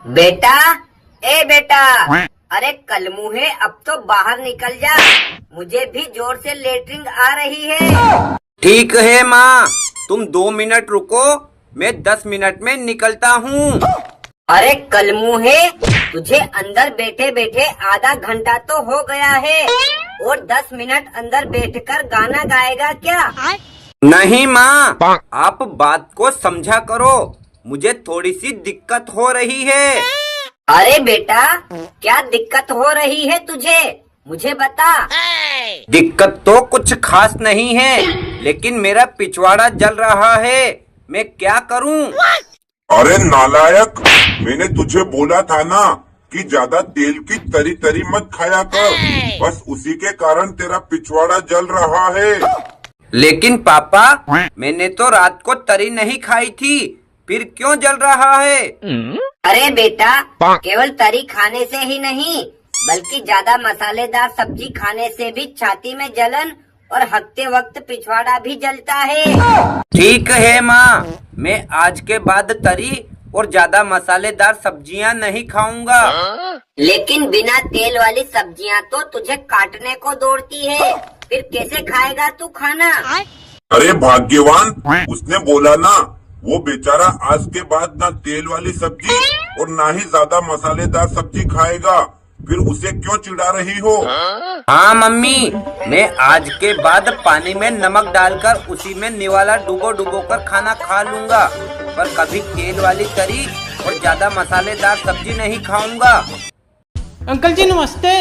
बेटा, ए बेटा, अरे कल मुँहे अब तो बाहर निकल जा, मुझे भी जोर से लेटरिंग आ रही है। ठीक है माँ, तुम 2 मिनट रुको, मैं 10 मिनट में निकलता हूँ। अरे कल मुँहे, तुझे अंदर बैठे बैठे आधा घंटा तो हो गया है और 10 मिनट अंदर बैठकर गाना गाएगा क्या? नहीं माँ, आप बात को समझा करो, मुझे थोड़ी सी दिक्कत हो रही है। अरे बेटा, क्या दिक्कत हो रही है तुझे, मुझे बता। दिक्कत तो कुछ खास नहीं है, लेकिन मेरा पिछवाड़ा जल रहा है, मैं क्या करूँ? अरे नालायक, मैंने तुझे बोला था ना कि ज्यादा तेल की तरी तरी मत खाया कर, बस उसी के कारण तेरा पिछवाड़ा जल रहा है। लेकिन पापा, मैंने तो रात को तरी नहीं खाई थी, फिर क्यों जल रहा है? अरे बेटा, केवल तरी खाने से ही नहीं, बल्कि ज्यादा मसालेदार सब्जी खाने से भी छाती में जलन और हकते वक्त पिछवाड़ा भी जलता है। ठीक है माँ, मैं आज के बाद तरी और ज्यादा मसालेदार सब्जियाँ नहीं खाऊंगा। लेकिन बिना तेल वाली सब्जियाँ तो तुझे काटने को दौड़ती है, फिर कैसे खाएगा तू खाना? अरे भाग्यवान, उसने बोला ना, वो बेचारा आज के बाद ना तेल वाली सब्जी और ना ही ज्यादा मसालेदार सब्जी खाएगा, फिर उसे क्यों चिढ़ा रही हो? हाँ मम्मी, मैं आज के बाद पानी में नमक डालकर उसी में निवाला डुबो डुबो कर खाना खा लूंगा, पर कभी तेल वाली तरी और ज्यादा मसालेदार सब्जी नहीं खाऊंगा। अंकल जी नमस्ते।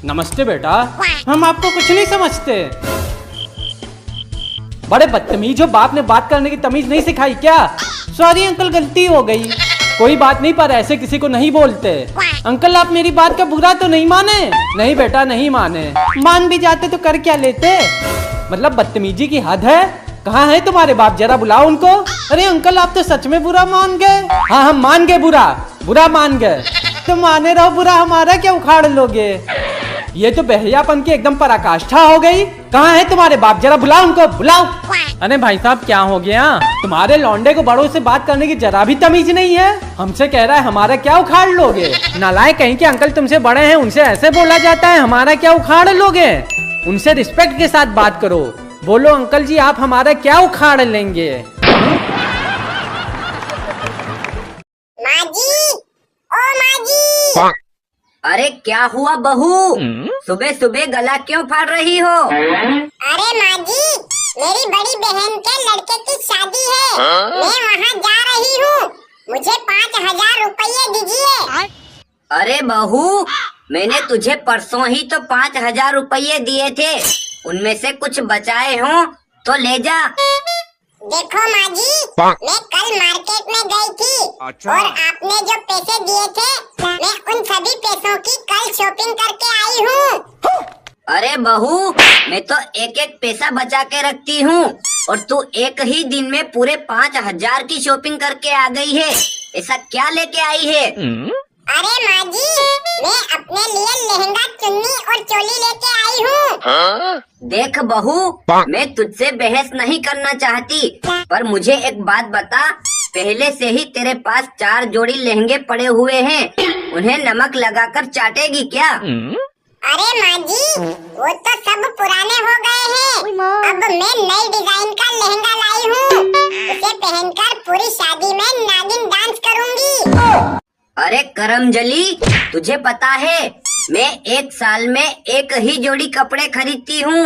नमस्ते बेटा, हम आपको कुछ नहीं समझते। बड़े बदतमीज हो, बाप ने बात करने की तमीज नहीं सिखाई क्या? सॉरी अंकल, गलती हो गई। कोई बात नहीं, पर ऐसे किसी को नहीं बोलते। अंकल आप मेरी बात का बुरा तो नहीं माने? नहीं बेटा नहीं माने, मान भी जाते तो कर क्या लेते? मतलब बदतमीजी की हद है। कहाँ है तुम्हारे बाप, जरा बुलाओ उनको। अरे अंकल आप तो सच में बुरा मान गए। हाँ हम मान गए, बुरा मान गए। तो माने रहो, बुरा हमारा क्या उखाड़ लोगे? ये तो बहरियापन की एकदम पराकाष्ठा हो गई। कहाँ है तुम्हारे बाप, जरा बुलाओ उनको, बुलाओ। अरे भाई साहब क्या हो गया, तुम्हारे लौंडे को बड़ों से बात करने की जरा भी तमीज नहीं है। हमसे कह रहा है हमारा क्या उखाड़ लोगे? नालायक कहीं के, अंकल तुमसे बड़े हैं, उनसे ऐसे बोला जाता है, हमारा क्या उखाड़ लोगे? उनसे रिस्पेक्ट के साथ बात करो। बोलो अंकल जी आप हमारा क्या उखाड़ लेंगे? माजी, ओ माजी। अरे क्या हुआ बहू, सुबह सुबह गला क्यों फाड़ रही हो? अरे माँ जी, मेरी बड़ी बहन के लड़के की शादी है, मैं वहाँ जा रही हूँ, मुझे 5000 रुपये दीजिए। अरे बहू, मैंने तुझे परसों ही तो 5000 रुपये दिए थे, उनमें से कुछ बचाए हो तो ले जा। देखो माँ जी, मैं कल मार्केट में गई थी और आपने जो पैसे दिए थे, मैं उन सभी पैसों की कल शॉपिंग करके आई हूँ। अरे बहू, मैं तो एक एक पैसा बचा के रखती हूँ और तू एक ही दिन में पूरे 5000 की शॉपिंग करके आ गई है, ऐसा क्या लेके आई है? अरे माँ जी, मैं अपने लिए लहंगा, चुन्नी और चोली लेके आई हूँ। देख बहू, मैं तुझसे बहस नहीं करना चाहती, पर मुझे एक बात बता, पहले से ही तेरे पास 4 जोड़ी लहंगे पड़े हुए हैं, उन्हें नमक लगाकर चाटेगी क्या? अरे माँ जी, वो तो सब पुराने हो गए हैं, अब मैं नई डिजाइन का लहंगा लाई हूँ, उसे पहनकर पूरी शादी में नागिन डांस करूँगी। अरे करमजली, तुझे पता है मैं एक साल में एक ही जोड़ी कपड़े खरीदती हूँ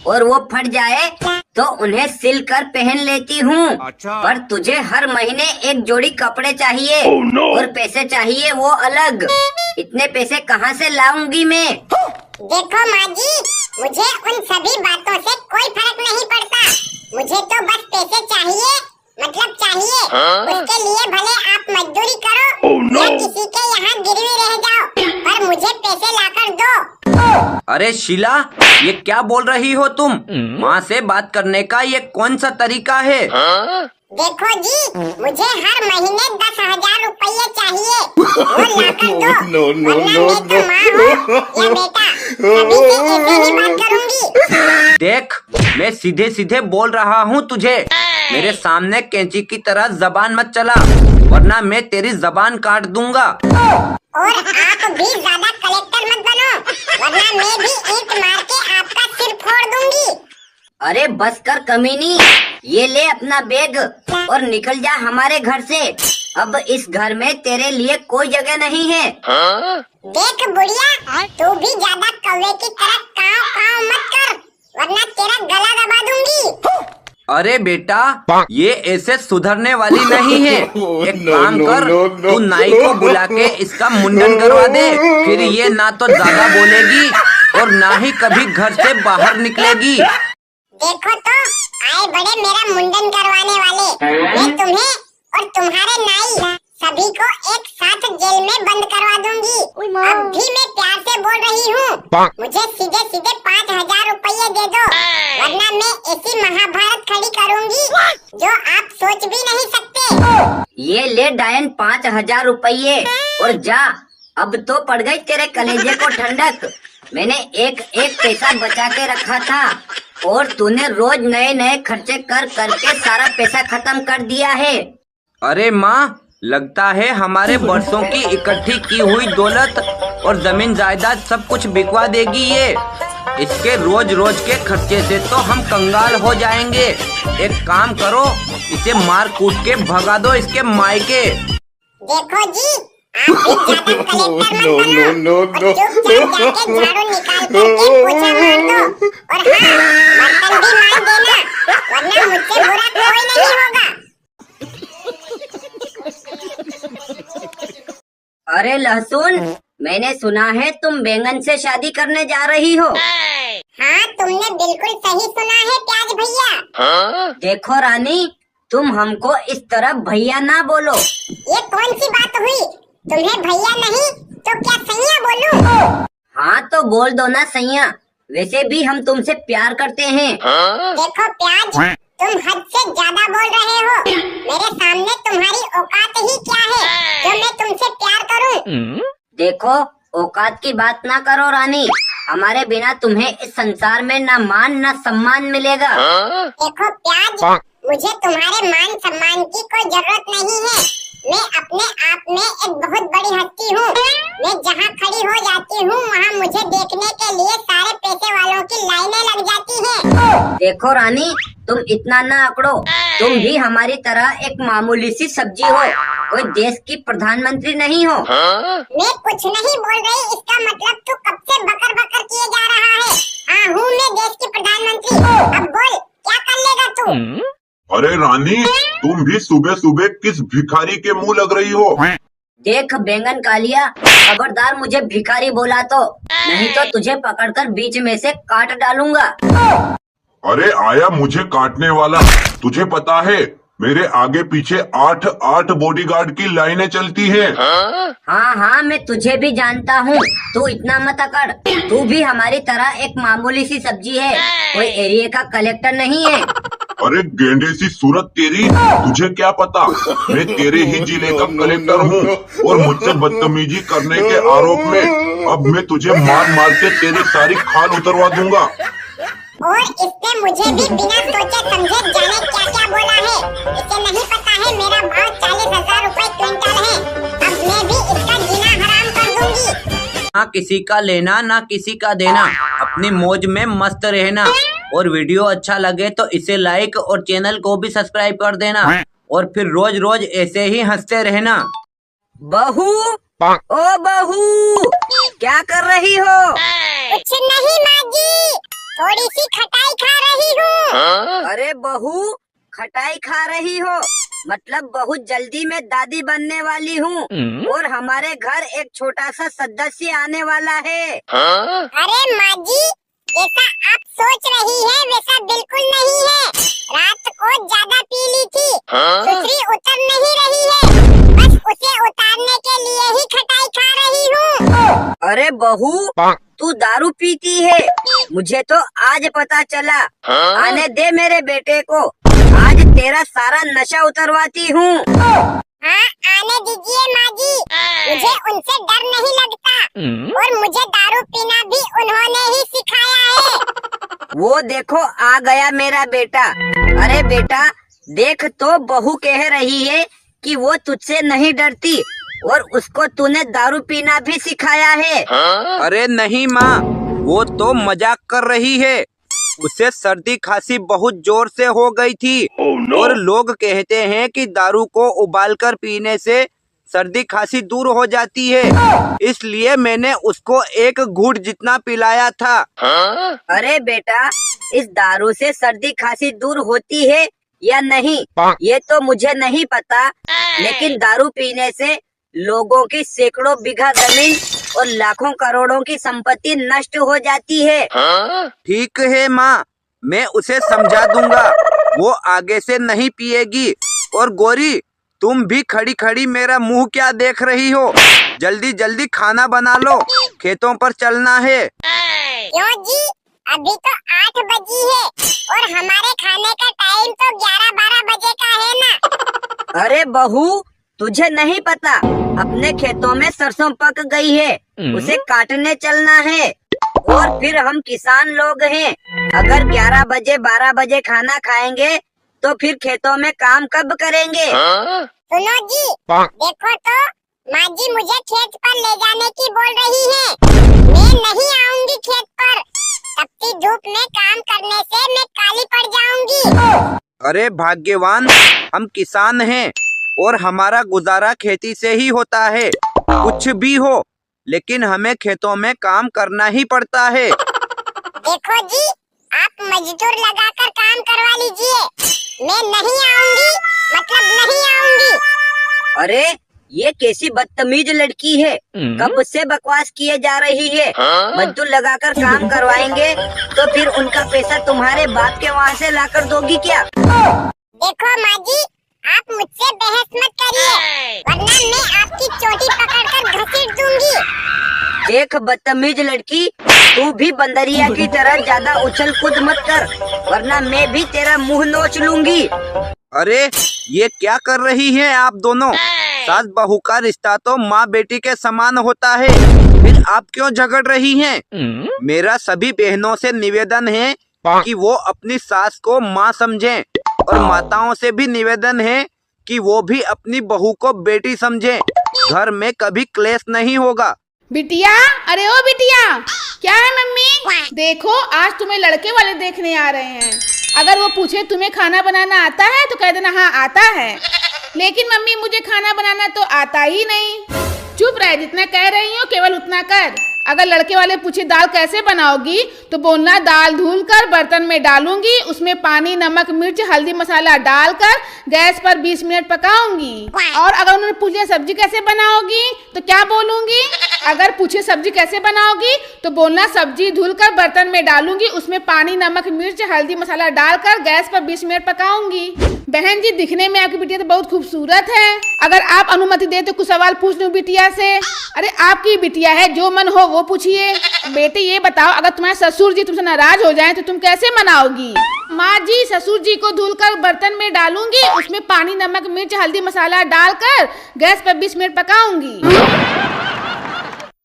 और वो फट जाए तो उन्हें सिल कर पहन लेती हूँ। पर तुझे हर महीने एक जोड़ी कपड़े चाहिए और पैसे चाहिए वो अलग, इतने पैसे कहाँ से लाऊंगी मैं? देखो माँ जी, मुझे उन सभी बातों से कोई फर्क नहीं पड़ता, मुझे तो बस पैसे चाहिए, मतलब चाहिए। उसके लिए भले आप मजदूरी करो या किसी के यहाँ गिरवी रह जाओ, पर मुझे पैसे लाकर दो। अरे शीला, ये क्या बोल रही हो तुम? माँ से बात करने का ये कौन सा तरीका है? देखो जी, मुझे हर महीने 10,000 रुपये चाहिए, वो लाकर दो, वरना मैं तो माँ हूँ या बेटा, सभी से ऐसे ही बात करूँगी। देख, मैं सीधे सीधे बोल रहा हूँ तुझे, मेरे सामने कैंची की तरह जबान मत चला, वरना मैं तेरी जबान काट दूंगा। और आप भी ज्यादा कलेक्टर मत बनो, वरना मैं भी ईंट मार के आपका सिर फोड़ दूंगी। अरे बस कर कमीनी, ये ले अपना बैग और निकल जा हमारे घर से। अब इस घर में तेरे लिए कोई जगह नहीं है। देख बुढ़िया, तू भी ज्यादा कौवे की तरह काव काव मत कर, वरना तेरा गला दबा दूंगी। अरे बेटा, ये ऐसे सुधरने वाली नहीं है। एक काम कर, तू नाई को बुला के इसका मुंडन करवा दे, फिर ये ना तो ज्यादा बोलेगी और ना ही कभी घर से बाहर निकलेगी। देखो तो आए बड़े मेरा मुंडन करवाने वाले। मैं तुम्हें और तुम्हारे नाई सभी को एक साथ जेल में बंद करवा दूंगी। अब भी मैं प्यार से बोल रही हूँ, मुझे सीधे सीधे 5,000 रुपये दे दो, वरना मैं ऐसी महाभारत खड़ी करूँगी जो आप सोच भी नहीं सकते। ये ले डायन 5,000 रुपये और जा। अब तो पड़ गई तेरे कलेजे को ठंडक। मैंने एक एक पैसा बचा के रखा था और तूने रोज नए नए खर्चे कर करके सारा पैसा खत्म कर दिया है। अरे माँ, लगता है हमारे बरसों की इकट्ठी की हुई दौलत और जमीन जायदाद सब कुछ बिकवा देगी ये। इसके रोज रोज के खर्चे से तो हम कंगाल हो जाएंगे। एक काम करो, इसे मार कूट के भगा दो इसके मायके। देखो जी, आप भी ज्यादा कलेक्टर मत बनो, चुपचाप जाके झाड़ू निकाल करके पोछा मार दो, और हाँ, बर्तन भी मार देना, वरना मुझसे बुरा कोई नहीं होगा। अरे लहसुन, मैंने सुना है तुम बैंगन से शादी करने जा रही हो। हाँ, तुमने बिल्कुल सही सुना है प्याज भैया। देखो रानी, तुम हमको इस तरह भैया ना बोलो। ये कौन सी बात हुई? तुम्हें भैया नहीं तो क्या सैया बोलूं? हाँ तो बोल दो ना सैया, वैसे भी हम तुमसे प्यार करते हैं। देखो प्याज, तुम हद से ज्यादा बोल रहे हो। मेरे सामने तुम्हारी औकात ही क्या है जो मैं तुमसे प्यार करूं? देखो, औकात की बात ना करो रानी, हमारे बिना तुम्हें इस संसार में ना मान ना सम्मान मिलेगा। देखो प्याज, मुझे तुम्हारे मान सम्मान की कोई जरूरत नहीं है। मैं अपने आप में एक बहुत बड़ी हस्ती हूँ। मैं जहाँ खड़ी हो जाती हूँ वहाँ मुझे देखने के लिए सारे पैसे वालों की लाइनें लग जाती हैं। देखो रानी, तुम इतना ना अकड़ो, तुम भी हमारी तरह एक मामूली सी सब्जी हो, कोई देश की प्रधानमंत्री नहीं हो। मैं कुछ नहीं बोल रही, इसका मतलब तू कब से बकर बकर किए जा रहा है। हाँ हूँ मैं देश की प्रधानमंत्री। अब बोल, क्या कर लेगा तू? अरे रानी, तुम भी सुबह सुबह किस भिखारी के मुंह लग रही हो? देख बैंगन कालिया, खबरदार मुझे भिखारी बोला तो, नहीं तो तुझे पकड़कर बीच में से काट डालूंगा। अरे आया मुझे काटने वाला, तुझे पता है मेरे आगे पीछे 8 बॉडीगार्ड की लाइनें चलती हैं। हाँ हाँ, मैं तुझे भी जानता हूँ, तू इतना मत अकड़। तू भी हमारी तरह एक मामूली सी सब्जी है, कोई एरिया का कलेक्टर नहीं है। अरे गेंडे सी सूरत तेरी, तुझे क्या पता मैं तेरे ही जिले का कलेक्टर हूँ और मुझसे बदतमीजी करने के आरोप में अब मैं तुझे मार मार के तेरी सारी खाल उतरवा दूंगा। और इसने मुझे भी बिना सोचे समझे जाने क्या क्या बोला है। इसे नहीं पता है मेरा भाव 40,000 रुपए क्विंटल है। अब मैं भी इसका जीना हराम कर दूंगी। ना किसी का लेना ना किसी का देना, अपनी मौज में मस्त रहना। और वीडियो अच्छा लगे तो इसे लाइक और चैनल को भी सब्सक्राइब कर देना, और फिर रोज रोज ऐसे ही हंसते रहना। बहू, ओ बहू, क्या कर रही हो? कुछ नहीं माँ जी, थोड़ी सी खटाई खा रही हूँ। अरे बहू, खटाई खा रही हो मतलब बहुत जल्दी मैं दादी बनने वाली हूँ और हमारे घर एक छोटा सा सदस्य आने वाला है। अरे माँ जी, जैसा आप सोच रही है वैसा बिल्कुल नहीं है। रात को ज्यादा पी ली थी, दूसरी उतर नहीं रही है, बस उसे उतारने के लिए ही खटाई खा रही हूँ। अरे बहू, तू दारू पीती है, मुझे तो आज पता चला। आने दे मेरे बेटे को, आज तेरा सारा नशा उतरवाती हूँ। हाँ आने दीजिए माँ जी, मुझे उनसे डर नहीं लगता और मुझे दारू पीना भी उन्होंने ही सिखाया है। वो देखो आ गया मेरा बेटा। अरे बेटा, देख तो बहू कह रही है कि वो तुझसे नहीं डरती और उसको तूने दारू पीना भी सिखाया है। अरे नहीं माँ, वो तो मजाक कर रही है। उसे सर्दी खांसी बहुत जोर से हो गई थी और लोग कहते हैं कि दारू को उबालकर पीने से सर्दी खांसी दूर हो जाती है, इसलिए मैंने उसको एक घूंट जितना पिलाया था। अरे बेटा, इस दारू से सर्दी खांसी दूर होती है या नहीं ये तो मुझे नहीं पता, लेकिन दारू पीने से लोगों की सैकड़ों बीघा जमीन और लाखों करोड़ों की संपत्ति नष्ट हो जाती है। ठीक है माँ, मैं उसे समझा दूंगा, वो आगे से नहीं पिएगी। और गौरी, तुम भी खड़ी खड़ी मेरा मुंह क्या देख रही हो? जल्दी जल्दी खाना बना लो, खेतों पर चलना है। क्यों जी, अभी तो 8 बजी है और हमारे खाने का टाइम तो 11-12 बजे का है ना। अरे बहू, तुझे नहीं पता, अपने खेतों में सरसों पक गई है, उसे काटने चलना है। और फिर हम किसान लोग हैं, अगर 11 बजे 12 बजे खाना खाएंगे तो फिर खेतों में काम कब करेंगे? सुनो जी, देखो तो माँ जी मुझे खेत पर ले जाने की बोल रही है। मैं नहीं आऊंगी खेत पर, तपती धूप में काम करने से मैं काली पड़ जाऊंगी। अरे भाग्यवान, हम किसान हैं और हमारा गुजारा खेती से ही होता है। कुछ भी हो, लेकिन हमें खेतों में काम करना ही पड़ता है। देखो जी, आप मजदूर लगाकर काम करवा लीजिए, मैं नहीं आऊंगी, मतलब नहीं आऊंगी। अरे ये कैसी बदतमीज लड़की है, कब से बकवास किए जा रही है। मजदूर लगाकर काम करवाएंगे तो फिर उनका पैसा तुम्हारे बाप के वहाँ से लाकर दोगी क्या? देखो माँ जी, आप मुझसे बहस मत करिए, वरना मैं आपकी चोटी पकड़कर घसीट दूंगी। देख बदतमीज लड़की, तू भी बंदरिया की तरह ज्यादा उछल कूद मत कर, वरना मैं भी तेरा मुंह नोच लूंगी। अरे ये क्या कर रही हैं आप दोनों? सास बहू का रिश्ता तो माँ बेटी के समान होता है, फिर आप क्यों झगड़ रही हैं? मेरा सभी बहनों से निवेदन है कि वो अपनी सास को माँ समझें, और माताओं से भी निवेदन है कि वो भी अपनी बहू को बेटी समझें। घर में कभी क्लेश नहीं होगा। बिटिया, अरे ओ बिटिया, क्या है मम्मी? देखो आज तुम्हें लड़के वाले देखने आ रहे हैं। अगर वो पूछे तुम्हें खाना बनाना आता है तो कह देना हाँ आता है, लेकिन मम्मी मुझे खाना बनाना तो आता ही नहीं। चुप रह, जितना कह रही हो केवल उतना कर। अगर लड़के वाले पूछे दाल कैसे बनाओगी तो बोलना दाल धुल कर बर्तन में डालूंगी, उसमें पानी नमक मिर्च हल्दी मसाला डालकर गैस पर 20 मिनट पकाऊंगी। और अगर उन्होंने पूछा सब्जी कैसे बनाओगी तो क्या बोलूंगी? अगर पूछे सब्जी कैसे बनाओगी तो बोलना सब्जी धुल कर बर्तन में डालूंगी, उसमें पानी नमक मिर्च हल्दी मसाला डालकर गैस पर 20 मिनट पकाऊंगी। बहन जी, दिखने में आपकी बिटिया तो बहुत खूबसूरत है, अगर आप अनुमति दे तो कुछ सवाल पूछ लूं बिटिया से। अरे आपकी बिटिया है, जो मन हो वो पूछिए। बेटी ये बताओ, अगर तुम्हारे ससुर जी तुमसे नाराज हो जाएं तो तुम कैसे मनाओगी? माँ जी, ससुर जी को धुलकर बर्तन में डालूंगी, उसमें पानी नमक मिर्च हल्दी मसाला डालकर गैस पर 20 मिनट पकाऊंगी।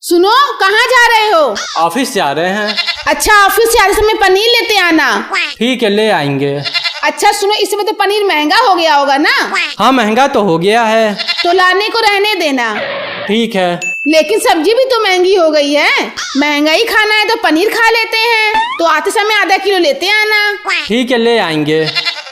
सुनो, कहाँ जा रहे हो? ऑफिस जा रहे हैं। अच्छा, ऑफिस से आते समय पनीर लेते आना। ठीक है, ले आएंगे। अच्छा सुनो, इस समय तो पनीर महंगा हो गया होगा ना? हाँ महंगा तो हो गया है। तो लाने को रहने देना। ठीक है। लेकिन सब्जी भी तो महंगी हो गई है, महंगाई खाना है तो पनीर खा लेते हैं, तो आते समय आधा किलो लेते आना। ठीक है, ले आएंगे।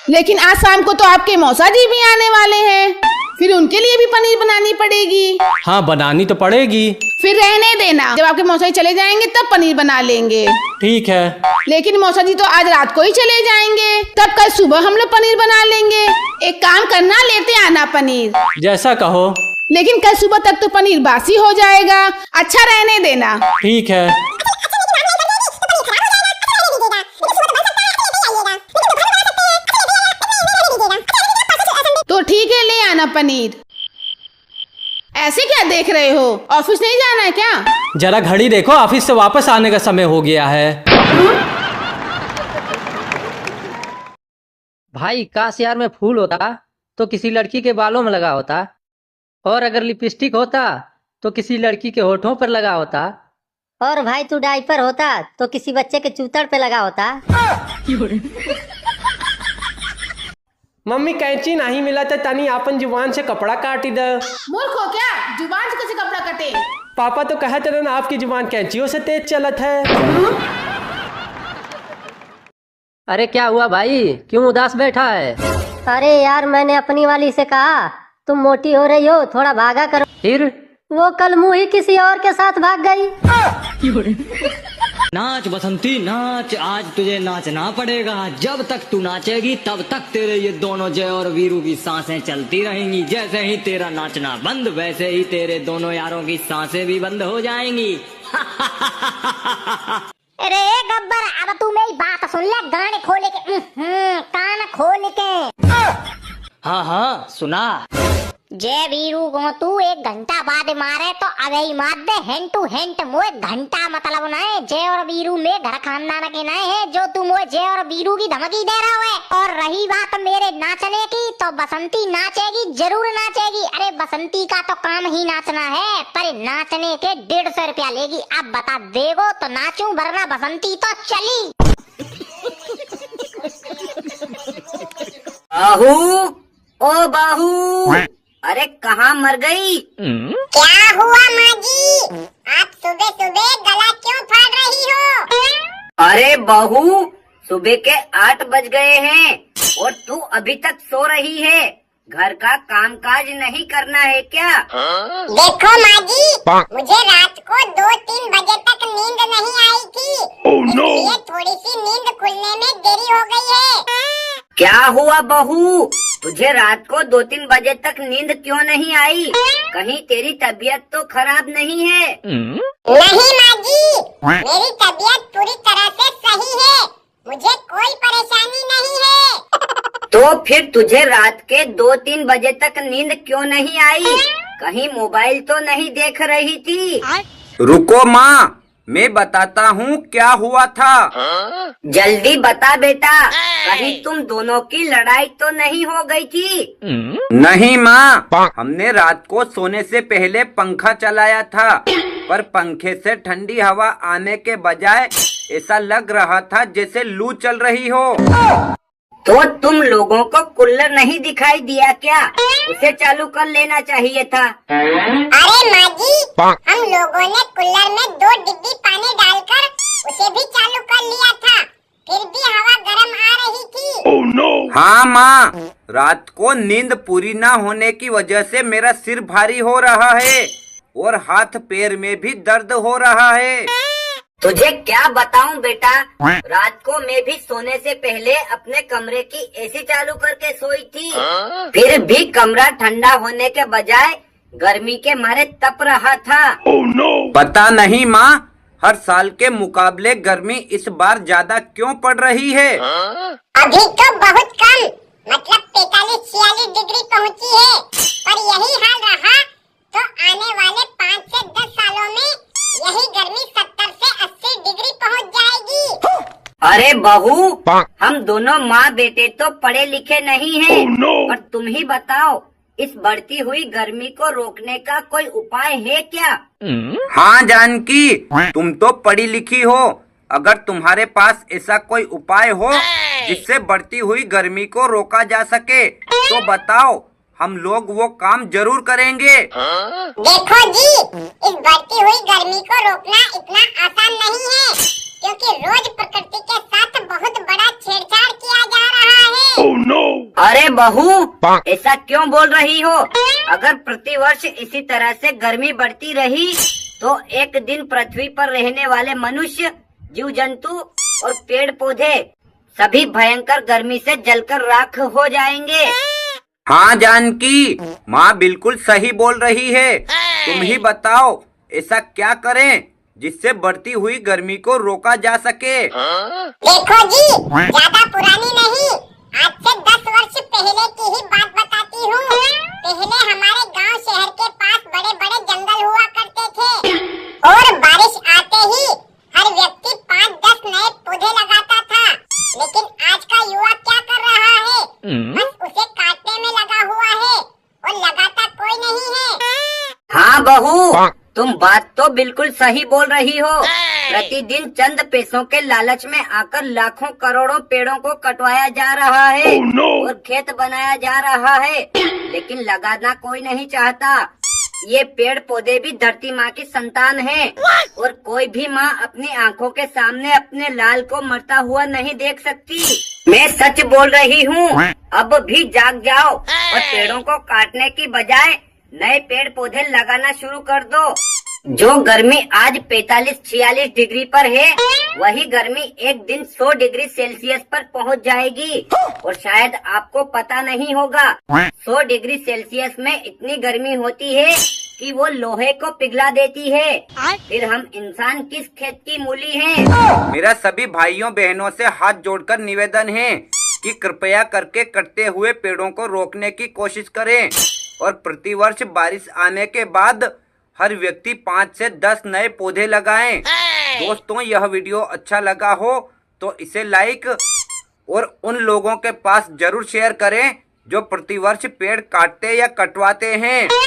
लेकिन आज शाम को तो आपके मौसा जी भी आने वाले हैं, फिर उनके लिए भी पनीर बनानी पड़ेगी। हाँ बनानी तो पड़ेगी। फिर रहने देना, जब आपके मौसा जी चले जाएंगे तब पनीर बना लेंगे। ठीक है। लेकिन मौसा जी तो आज रात को ही चले जाएंगे, तब कल सुबह हम लोग पनीर बना लेंगे। एक काम करना, लेते आना पनीर। जैसा कहो। लेकिन कल सुबह तक तो पनीर बासी हो जाएगा। अच्छा, रहने देना। ठीक है। तो ठीक है, ले आना पनीर। ऐसे क्या देख रहे हो, ऑफिस नहीं जाना है क्या? जरा घड़ी देखो, ऑफिस से वापस आने का समय हो गया है। भाई काश यार में फूल होता तो किसी लड़की के बालों में लगा होता, और अगर लिपस्टिक होता तो किसी लड़की के होठों पर लगा होता, और भाई तू डायपर होता तो किसी बच्चे के चूतड़ पे लगा होता। मम्मी कैंची नहीं मिला तो तनी आपन जुबान से कपड़ा काटी दे। मूर्ख हो क्या, जुबान से कैसे कपड़ा कटे? पापा तो कहते रहे ना आपकी जुबान कैंचियों से तेज चलत है। अरे क्या हुआ भाई, क्यों उदास बैठा है? अरे यार, मैंने अपनी वाली से कहा तुम मोटी हो रही हो, थोड़ा भागा करो। फिर वो कल मुँह ही किसी और के साथ भाग गई। नाच बसंती नाच, आज तुझे नाचना पड़ेगा। जब तक तू नाचेगी तब तक तेरे ये दोनों जय और वीरू की सांसें चलती रहेंगी। जैसे ही तेरा नाचना बंद, वैसे ही तेरे दोनों यारों की सांसें भी बंद हो जाएंगी। अरे गब्बर, अब तू मेरी बात सुन ले, गाने खोले के कान खोल के। हाँ हाँ सुना। जय वीरू को तू 1 घंटा बाद मारे तो अब ही मार दे, हेंट टू हेंट। मोए घंटा मतलब ना है, जय और वीरू में घर खानदान के ना है जो तू मोए जय और वीरू की धमकी दे रहा है। और रही बात मेरे नाचने की, तो बसंती नाचेगी, जरूर नाचेगी। अरे बसंती का तो काम ही नाचना है, पर नाचने के 150 रुपया लेगी। अब बता देगो तो नाचूं, वरना बसंती तो चली। बाहू, ओ बाहू, अरे कहाँ मर गई? क्या हुआ माँ जी, आप सुबह सुबह गला क्यों फाड़ रही हो? अरे बहू, सुबह के 8 बज गए हैं और तू अभी तक सो रही है। घर का कामकाज नहीं करना है क्या? देखो माँ जी, मुझे रात को 2-3 बजे तक नींद नहीं आई थी। इसलिए थोड़ी सी नींद खुलने में देरी हो गई है। क्या हुआ बहू, तुझे रात को 2-3 बजे तक नींद क्यों नहीं आई? कहीं तेरी तबीयत तो खराब नहीं है? नहीं माँ जी, मेरी तबीयत पूरी तरह से सही है, मुझे कोई परेशानी नहीं है। तो फिर तुझे रात के 2-3 बजे तक नींद क्यों नहीं आई? कहीं मोबाइल तो नहीं देख रही थी? रुको माँ, मैं बताता हूँ क्या हुआ था। जल्दी बता बेटा, कहीं तुम दोनों की लड़ाई तो नहीं हो गई थी? नहीं माँ, हमने रात को सोने से पहले पंखा चलाया था, पर पंखे से ठंडी हवा आने के बजाय ऐसा लग रहा था जैसे लू चल रही हो। तो तुम लोगों को कूलर नहीं दिखाई दिया क्या? उसे चालू कर लेना चाहिए था। अरे माँ जी, हम लोगों ने कूलर में 2 डिब्बी पानी डालकर उसे भी चालू कर लिया था, फिर भी हवा गर्म आ रही थी। हाँ माँ, रात को नींद पूरी ना होने की वजह से मेरा सिर भारी हो रहा है और हाथ पैर में भी दर्द हो रहा है। तुझे क्या बताऊं बेटा, रात को मैं भी सोने से पहले अपने कमरे की एसी चालू करके सोई थी, फिर भी कमरा ठंडा होने के बजाय गर्मी के मारे तप रहा था। पता नहीं माँ, हर साल के मुकाबले गर्मी इस बार ज्यादा क्यों पड़ रही है? अभी तो बहुत कम, मतलब 45-46 डिग्री पहुँची है, पर यही हाल रहा तो आने वाले 5 से 10 सालों में यही गर्मी 70 से 80 डिग्री पहुँच जाएगी। अरे बहू, हम दोनों माँ बेटे तो पढ़े लिखे नहीं हैं, पर तुम ही बताओ, इस बढ़ती हुई गर्मी को रोकने का कोई उपाय है क्या? हाँ जानकी, तुम तो पढ़ी लिखी हो, अगर तुम्हारे पास ऐसा कोई उपाय हो जिससे बढ़ती हुई गर्मी को रोका जा सके तो बताओ, हम लोग वो काम जरूर करेंगे। देखो जी, इस बढ़ती हुई गर्मी को रोकना इतना आसान नहीं है, क्योंकि रोज प्रकृति के साथ बहुत बड़ा छेड़छाड़ किया जा रहा है। अरे बहू, ऐसा क्यों बोल रही हो? अगर प्रतिवर्ष इसी तरह से गर्मी बढ़ती रही तो एक दिन पृथ्वी पर रहने वाले मनुष्य, जीव जंतु और पेड़ पौधे सभी भयंकर गर्मी से जलकर राख हो जाएंगे। हाँ जानकी, माँ बिल्कुल सही बोल रही है। तुम ही बताओ, ऐसा क्या करें जिससे बढ़ती हुई गर्मी को रोका जा सके? देखो जी, ज्यादा पुरानी नहीं, आज से 10 वर्ष पहले की ही बात बताती हूँ। पहले हमारे गांव शहर के पास बड़े बड़े जंगल हुआ करते थे और बारिश आते ही हर व्यक्ति 5-10 नए पौधे लगाता था। लेकिन आज का युवा क्या कर रहा है? बस उसे काटने में लगा हुआ है और लगाता कोई नहीं है। हाँ बहू, तुम बात तो बिल्कुल सही बोल रही हो। प्रतिदिन चंद पैसों के लालच में आकर लाखों करोड़ों पेड़ों को कटवाया जा रहा है और खेत बनाया जा रहा है, लेकिन लगाना कोई नहीं चाहता। ये पेड़ पौधे भी धरती माँ की संतान हैं और कोई भी माँ अपनी आंखों के सामने अपने लाल को मरता हुआ नहीं देख सकती। मैं सच बोल रही हूँ, अब भी जाग जाओ और पेड़ों को काटने की बजाय नए पेड़ पौधे लगाना शुरू कर दो। जो गर्मी आज 45-46 डिग्री पर है, वही गर्मी एक दिन 100 डिग्री सेल्सियस पर पहुंच जाएगी। और शायद आपको पता नहीं होगा, 100 डिग्री सेल्सियस में इतनी गर्मी होती है कि वो लोहे को पिघला देती है। फिर हम इंसान किस खेत की मूली हैं? मेरा सभी भाइयों बहनों से हाथ जोड़कर निवेदन है कि कृपया करके कटते हुए पेड़ों को रोकने की कोशिश करें और प्रतिवर्ष बारिश आने के बाद हर व्यक्ति 5 से 10 नए पौधे लगाएं। दोस्तों, यह वीडियो अच्छा लगा हो तो इसे लाइक और उन लोगों के पास जरूर शेयर करें जो प्रतिवर्ष पेड़ काटते या कटवाते हैं।